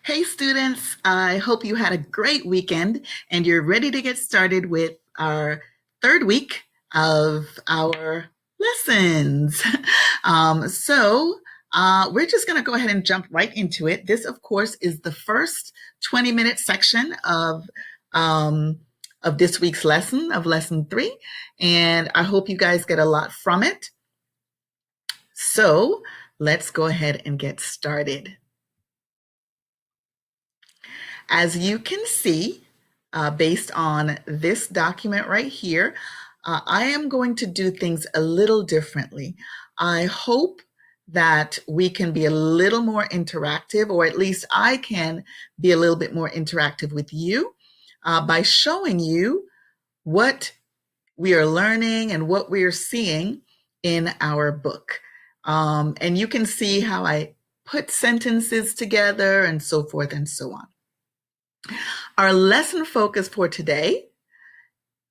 Hey students, I hope you had a great weekend and you're ready to get started with our third week of our lessons. We're just going to go ahead and jump right into it. This, of course, is the first 20-minute section of this week's lesson, of lesson 3, and I hope you guys get a lot from it. So let's go ahead and get started. As you can see, based on this document right here, I am going to do things a little differently. I hope that we can be a little more interactive, or at least I can be a little bit more interactive with you by showing you what we are learning and what we are seeing in our book. And you can see how I put sentences together and so forth and so on. Our lesson focus for today,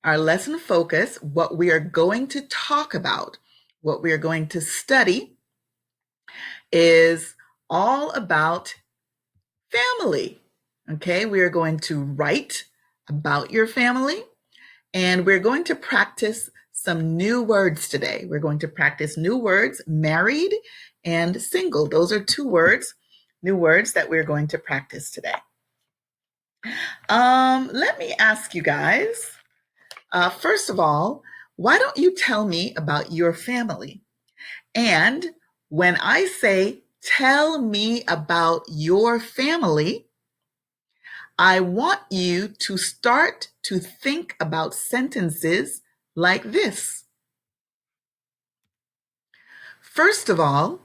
what we are going to talk about, what we are going to study is all about family. Okay, we are going to write about your family and we're going to practice some new words today. We're going to practice new words, married and single. Those are new words that we're going to practice today. Let me ask you guys, first of all, why don't you tell me about your family? And when I say, tell me about your family, I want you to start to think about sentences like this. First of all,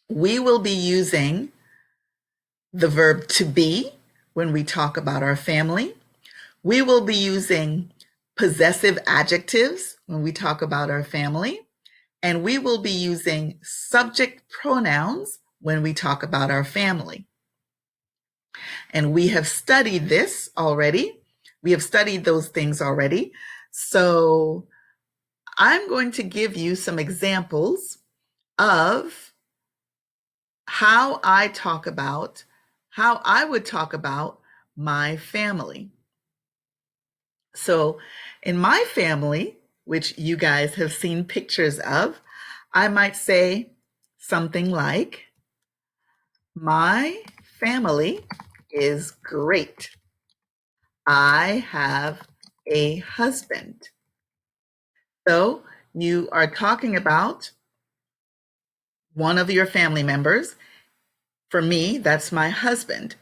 we will be using the verb to be when we talk about our family. We will be using possessive adjectives when we talk about our family. And we will be using subject pronouns when we talk about our family. And we have studied this already. We have studied those things already. So I'm going to give you some examples of how I would talk about my family. So in my family, which you guys have seen pictures of, I might say something like, my family is great. I have a husband. So you are talking about one of your family members. For me, that's my husband.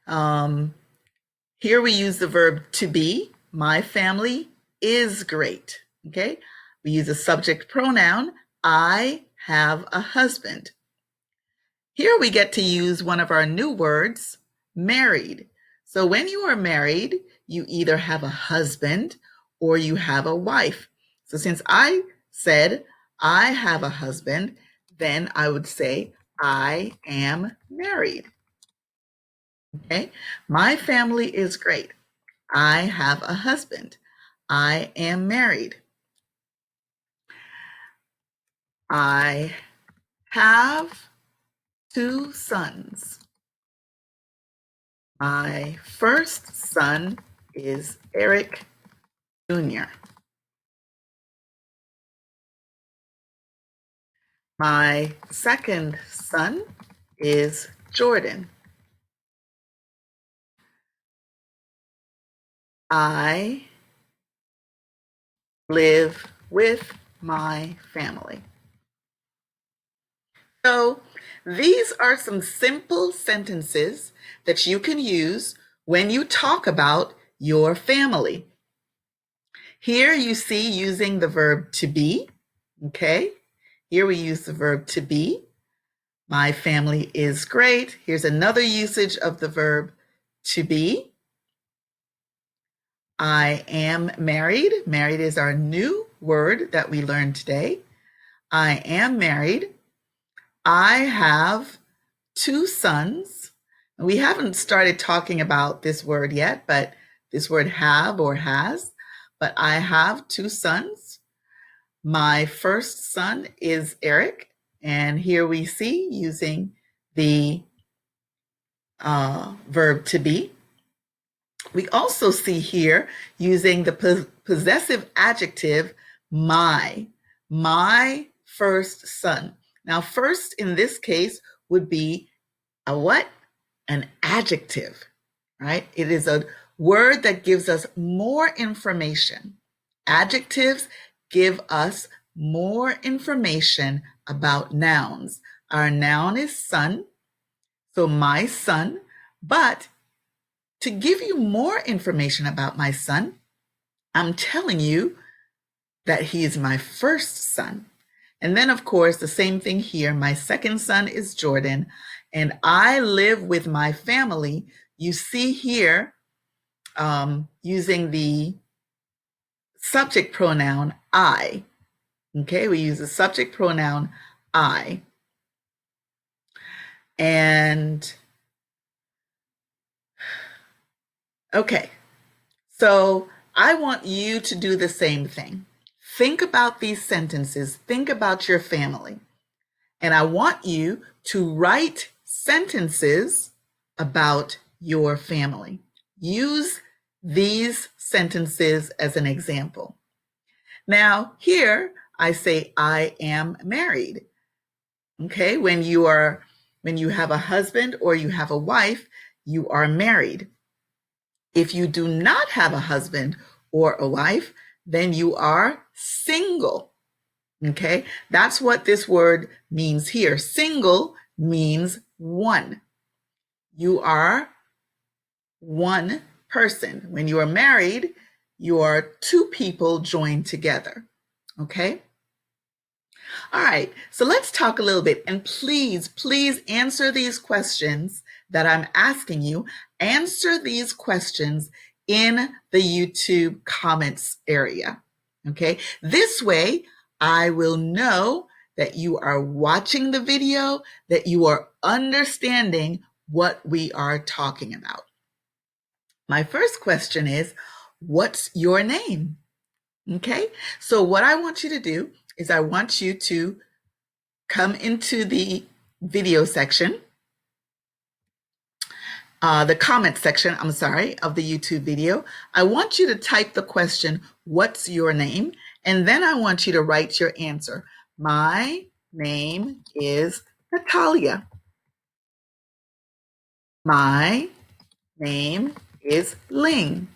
Here we use the verb to be. My family is great. Okay. We use a subject pronoun. I have a husband. Here we get to use one of our new words, married. So when you are married, you either have a husband or you have a wife. So since I said I have a husband, then I would say I am married. Okay, my family is great. I have a husband. I am married. I have 2 sons. My first son is Eric Jr. My second son is Jordan. I live with my family. So these are some simple sentences that you can use when you talk about your family. Here you see using the verb to be, okay? Here we use the verb to be. My family is great. Here's another usage of the verb to be. I am married. Married is our new word that we learned today. I am married. I have 2 sons. We haven't started talking about this word yet, but this word have or has, but I have 2 sons. My first son is Eric, and here we see using the verb to be. We also see here using the possessive adjective my first son. Now, first in this case would be a what? An adjective, right? It is a word that gives us more information. Adjectives give us more information about nouns. Our noun is son, so my son, but to give you more information about my son, I'm telling you that he is my first son. And then, of course, the same thing here. My second son is Jordan, and I live with my family. You see here using the subject pronoun I. Okay, we use the subject pronoun I. And okay, so I want you to do the same thing. Think about these sentences. Think about your family. And I want you to write sentences about your family. Use these sentences as an example. Now, here I say, I am married. Okay, when you have a husband or you have a wife, you are married. If you do not have a husband or a wife, then you are single. Okay, that's what this word means here. Single means one. You are one person. When you are married, you are two people joined together. Okay? All right, so let's talk a little bit. And please answer these questions that I'm asking you. Answer these questions in the YouTube comments area. Okay? This way, I will know that you are watching the video, that you are understanding what we are talking about. My first question is, what's your name? Okay, so what I want you to do is I want you to come into the video section, the comment section, I'm sorry, of the YouTube video. I want you to type the question, what's your name? And then I want you to write your answer. My name is Natalia. My name is Ling.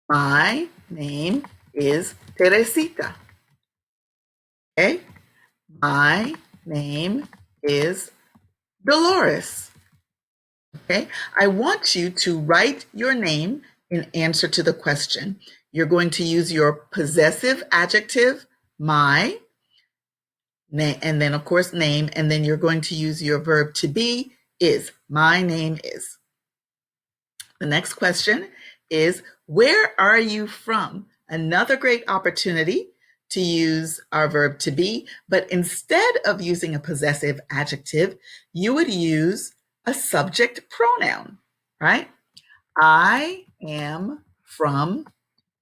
My name is Teresita. Okay? My name is Dolores. Okay? I want you to write your name in answer to the question. You're going to use your possessive adjective, my, and then of course name, and then you're going to use your verb to be, is. My name is. The next question is, where are you from? Another great opportunity to use our verb to be, but instead of using a possessive adjective, you would use a subject pronoun, right? I am from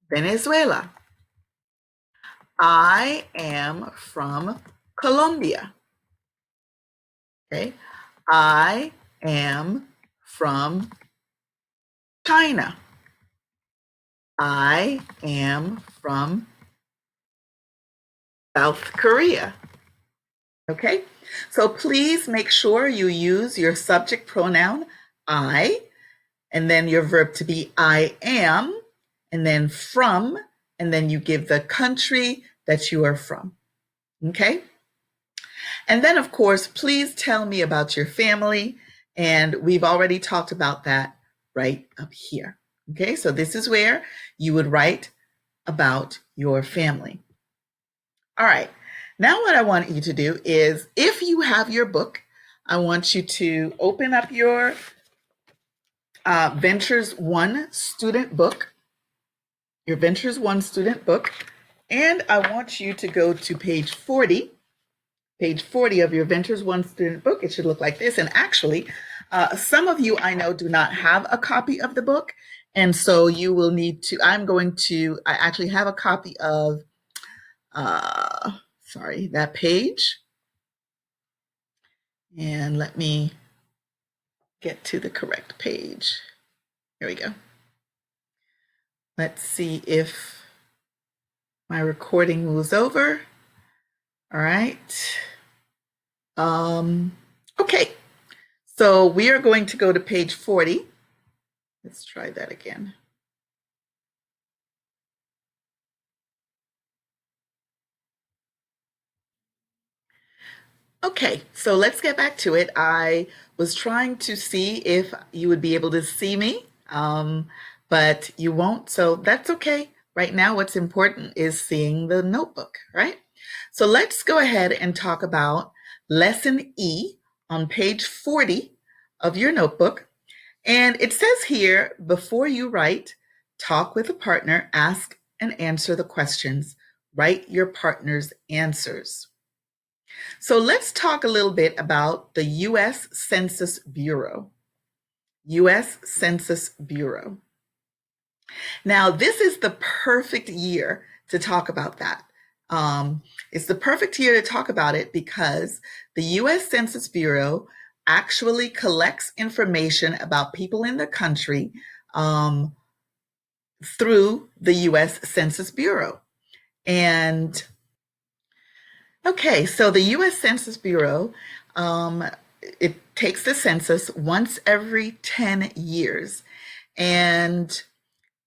Venezuela. I am from Colombia. Okay. I am from China. I am from South Korea. Okay, so please make sure you use your subject pronoun I, and then your verb to be I am, and then from, and then you give the country that you are from. Okay, and then of course, please tell me about your family, and we've already talked about that right up here. Okay, so this is where you would write about your family. All right, now what I want you to do is, if you have your book, I want you to open up your Ventures1 student book, your Ventures1 student book, and I want you to go to page 40 of your Ventures1 student book. It should look like this. And actually, some of you I know do not have a copy of the book. And so you will need to, I actually have a copy of, that page. And let me get to the correct page. Here we go. Let's see if my recording moves over. All right. Okay. So we are going to go to page 40. Let's try that again. Okay, so let's get back to it. I was trying to see if you would be able to see me, but you won't, so that's okay. Right now, what's important is seeing the notebook, right? So let's go ahead and talk about Lesson E on page 40 of your notebook. And it says here, before you write, talk with a partner, ask and answer the questions, write your partner's answers. So let's talk a little bit about the U.S. Census Bureau. U.S. Census Bureau. Now, this is the perfect year to talk about that. It's the perfect year to talk about it because the U.S. Census Bureau actually collects information about people in the country through the U.S. Census Bureau. And okay, so the U.S. Census Bureau, it takes the census once every 10 years. And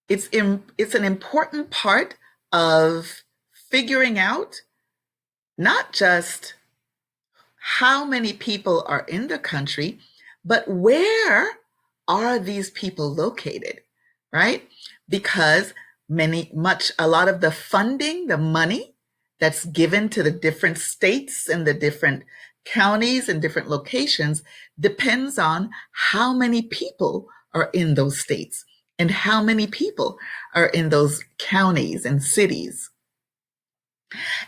it's an important part of figuring out not just how many people are in the country, but where are these people located, right? Because a lot of the funding, the money that's given to the different states and the different counties and different locations depends on how many people are in those states and how many people are in those counties and cities.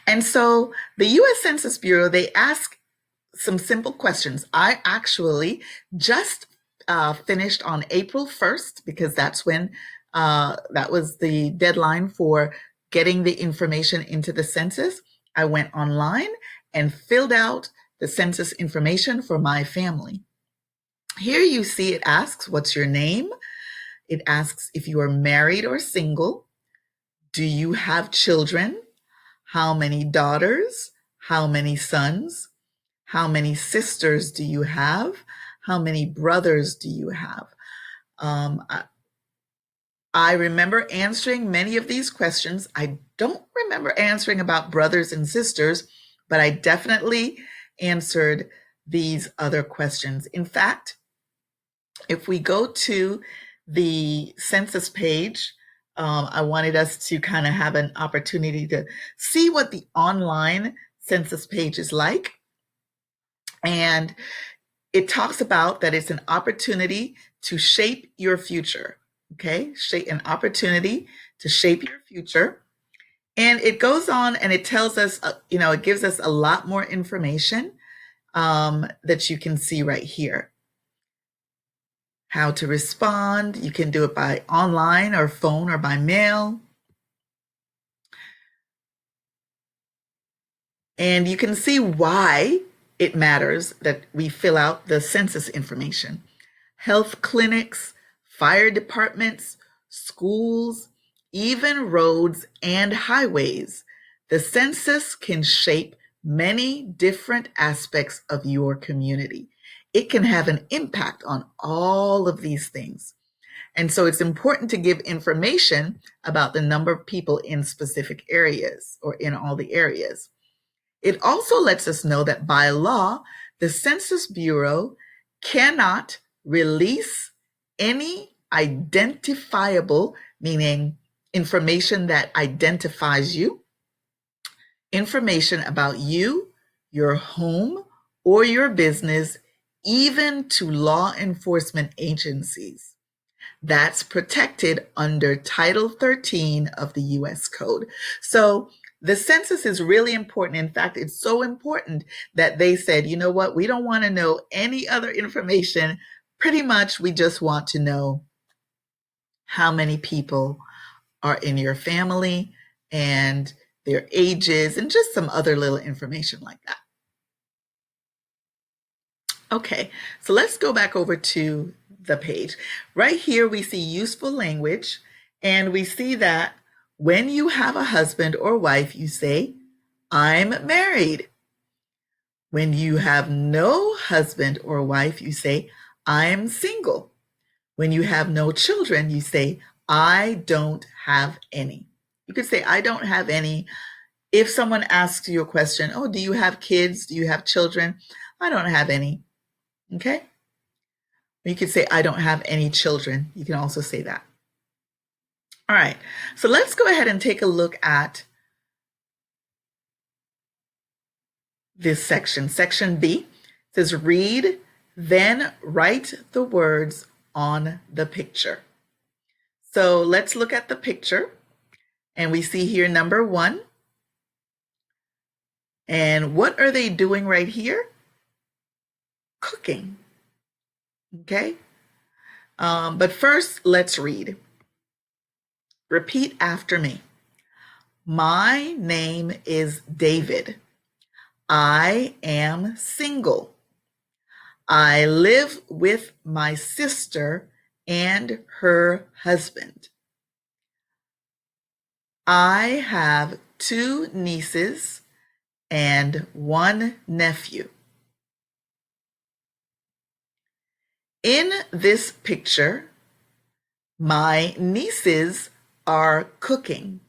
And so the US Census Bureau, they ask some simple questions. I actually just finished on April 1st because that's when that was the deadline for getting the information into the census. I went online and filled out the census information for my family. Here you see it asks, what's your name? It asks if you are married or single. Do you have children? How many daughters? How many sons? How many sisters do you have? How many brothers do you have? I remember answering many of these questions. I don't remember answering about brothers and sisters, but I definitely answered these other questions. In fact, if we go to the census page, I wanted us to kind of have an opportunity to see what the online census page is like. And it talks about that it's an opportunity to shape your future. Okay, an opportunity to shape your future. And it goes on and it tells us, it gives us a lot more information that you can see right here. How to respond. You can do it by online or phone or by mail. And you can see why it matters that we fill out the census information. Health clinics, fire departments, schools, even roads and highways. The census can shape many different aspects of your community. It can have an impact on all of these things. And so it's important to give information about the number of people in specific areas or in all the areas. It also lets us know that by law, the Census Bureau cannot release any identifiable, meaning information that identifies you, information about you, your home, or your business, even to law enforcement agencies. That's protected under Title 13 of the U.S. Code. So the census is really important. In fact, it's so important that they said, you know what, we don't want to know any other information. Pretty much, we just want to know how many people are in your family and their ages and just some other little information like that. Okay, so let's go back over to the page. Right here, we see useful language, and we see that when you have a husband or wife, you say, I'm married. When you have no husband or wife, you say, I'm single. When you have no children, you say, I don't have any. You could say, I don't have any. If someone asks you a question, oh, do you have kids? Do you have children? I don't have any. Okay? You could say, I don't have any children. You can also say that. All right, so let's go ahead and take a look at this section. Section B says, read, then write the words on the picture. So let's look at the picture. And we see here number 1. And what are they doing right here? Cooking. Okay? But first, let's read. Repeat after me. My name is David. I am single. I live with my sister and her husband. I have 2 nieces and 1 nephew. In this picture, my nieces are cooking.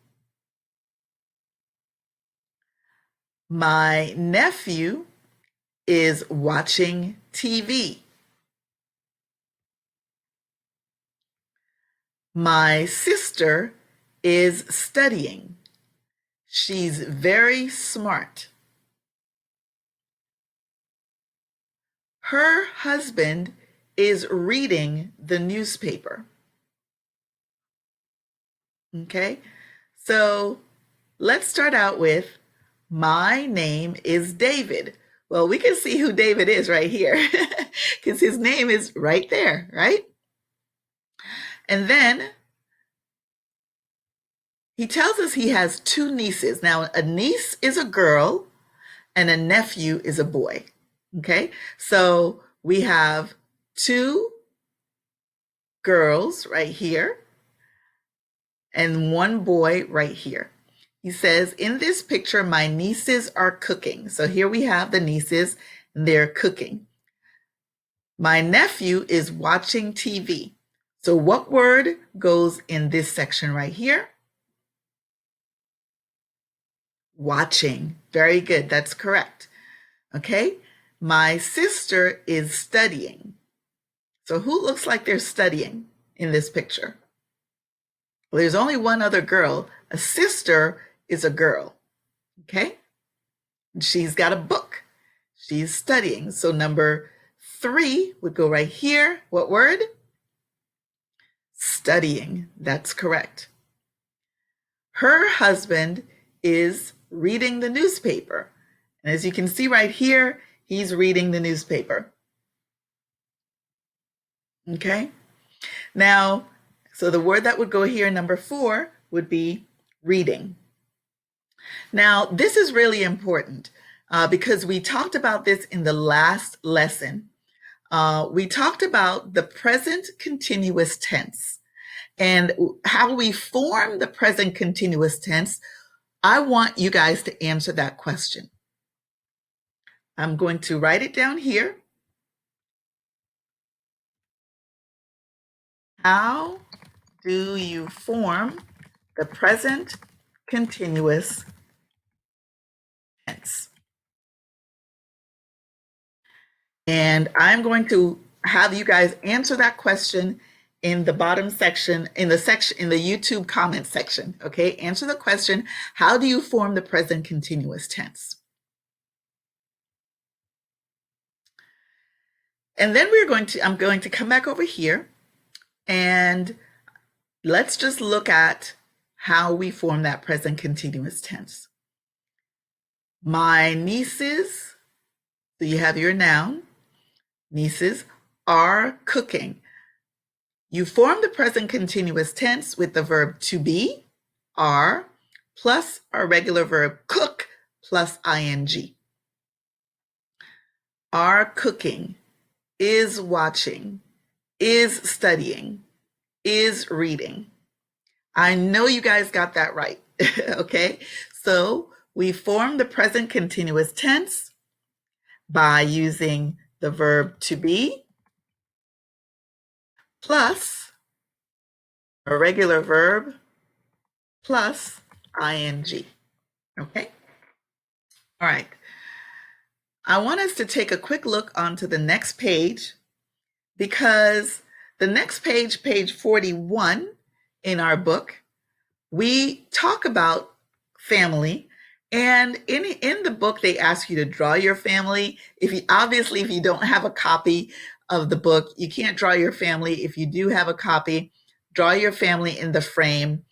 My nephew is watching TV. My sister is studying. She's very smart. Her husband is reading the newspaper. Okay, so let's start out with, my name is David. Well, we can see who David is right here because his name is right there, right? And then he tells us he has 2 nieces. Now, a niece is a girl and a nephew is a boy. Okay, so we have 2 girls right here and 1 boy right here. He says, in this picture, my nieces are cooking. So here we have the nieces, and they're cooking. My nephew is watching TV. So what word goes in this section right here? Watching. Very good. That's correct. Okay. My sister is studying. So who looks like they're studying in this picture? Well, there's only 1 other girl. A sister is a girl. Okay. She's got a book. She's studying. So number 3 would go right here. What word? Studying. That's correct. Her husband is reading the newspaper. And as you can see right here, he's reading the newspaper. Okay. Now, so the word that would go here, number 4, would be reading. Now, this is really important because we talked about this in the last lesson. We talked about the present continuous tense and how we form the present continuous tense. I want you guys to answer that question. I'm going to write it down here. How do you form the present continuous tense? And I'm going to have you guys answer that question in the bottom section, in the YouTube comment section. Okay, answer the question, how do you form the present continuous tense? And then I'm going to come back over here and let's just look at how we form that present continuous tense. My nieces, so you have your noun, nieces are cooking. You form the present continuous tense with the verb to be, are, plus our regular verb cook plus ing. Are cooking. is watching, is studying, is reading. I know you guys got that right. Okay, so we form the present continuous tense by using the verb to be plus a regular verb plus ing. Okay, all right. I want us to take a quick look onto the next page, because the next page, page 41 in our book, we talk about family. And in the book, they ask you to draw your family. If you don't have a copy of the book, you can't draw your family. If you do have a copy, draw your family in the frame.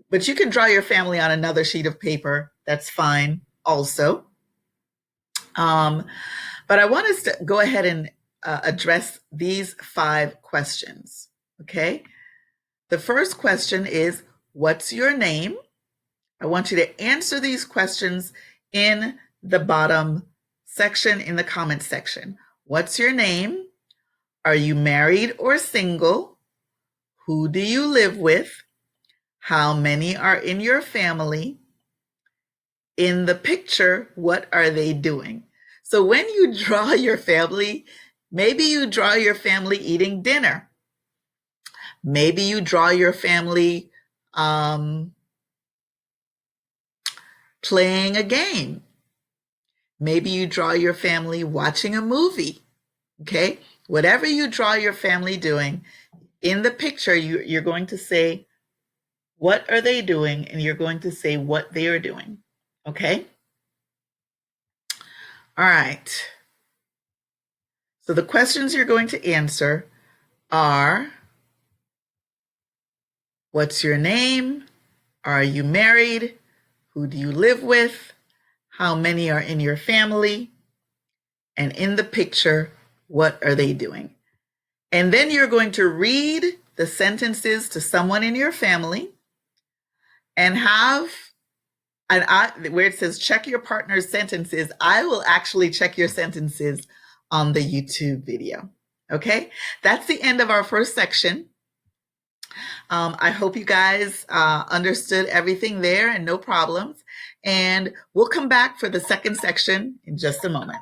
But you can draw your family on another sheet of paper. That's fine also. But I want us to go ahead and address these 5 questions, okay? The first question is, what's your name? I want you to answer these questions in the bottom section, in the comment section. What's your name? Are you married or single? Who do you live with? How many are in your family? In the picture, what are they doing? So when you draw your family, maybe you draw your family eating dinner. Maybe you draw your family playing a game. Maybe you draw your family watching a movie. Okay? Whatever you draw your family doing, in the picture, you're going to say, what are they doing? And you're going to say what they are doing. Okay? All right. So the questions you're going to answer are, what's your name? Are you married? Who do you live with? How many are in your family? And in the picture, what are they doing? And then you're going to read the sentences to someone in your family and where it says check your partner's sentences, I will actually check your sentences on the YouTube video. Okay, that's the end of our first section. I hope you guys understood everything there and no problems. And we'll come back for the second section in just a moment.